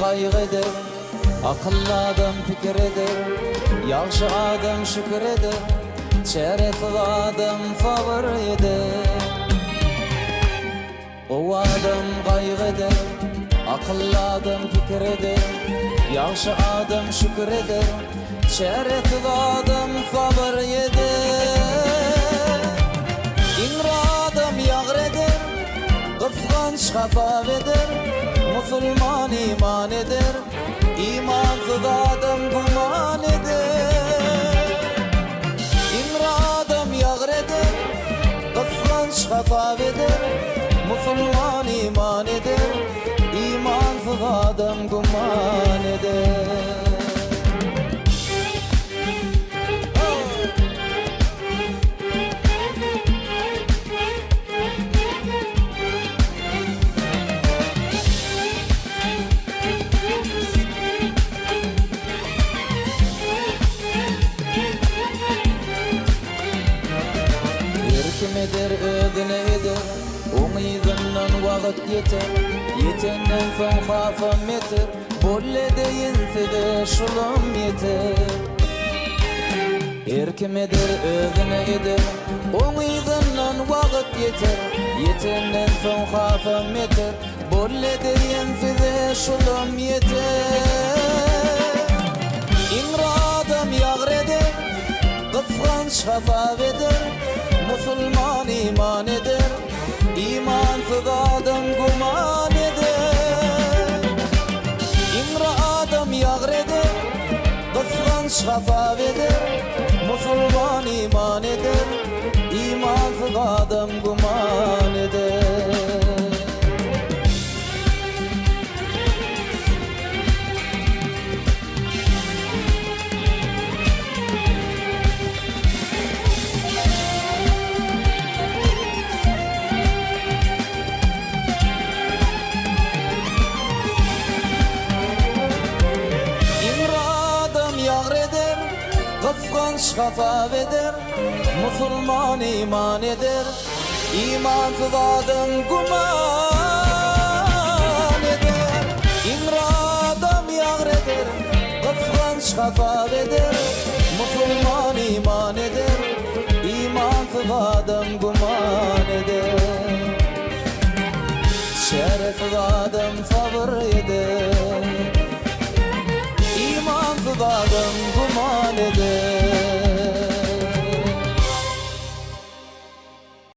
gaýg eder, akıllı adam pikir eder, ýagşy adam şükür eder, şerefli adam favor eder. O adam gaýg eder, akıllı adam pikir eder, ýagşy adam şükür eder, şerefli adam favor eder. İmra adam ýagr eder, kıskanç hafaf eder, musulman iman eder, imansız adam guman eder. İmra adam ýagr eder, kıskanç hafaf eder, musulman iman eder, imansız adam guman eder. Kim eder özüne eder, oňyzyndan wagt yeter, yetenden soň hafam yeter, bolle deýinse-de şulam yeter. Kim eder özüne eder, oňyzyndan wagt yeter, yetenden soň hafam yeter, bolle deýinse-de şulam yeter. İmra adam ýagr eder, kıskanç hafaf eder, musulman iman eder, imansız adam guman eder. İmra adam ýagr eder, kıskanç hafaf eder, musulman iman eder, imansız adam guman eder. Kıskanç hafaf eder, musulman iman eder, imansız adam guman eder. İmra adam ýagr eder, kıskanç hafaf eder,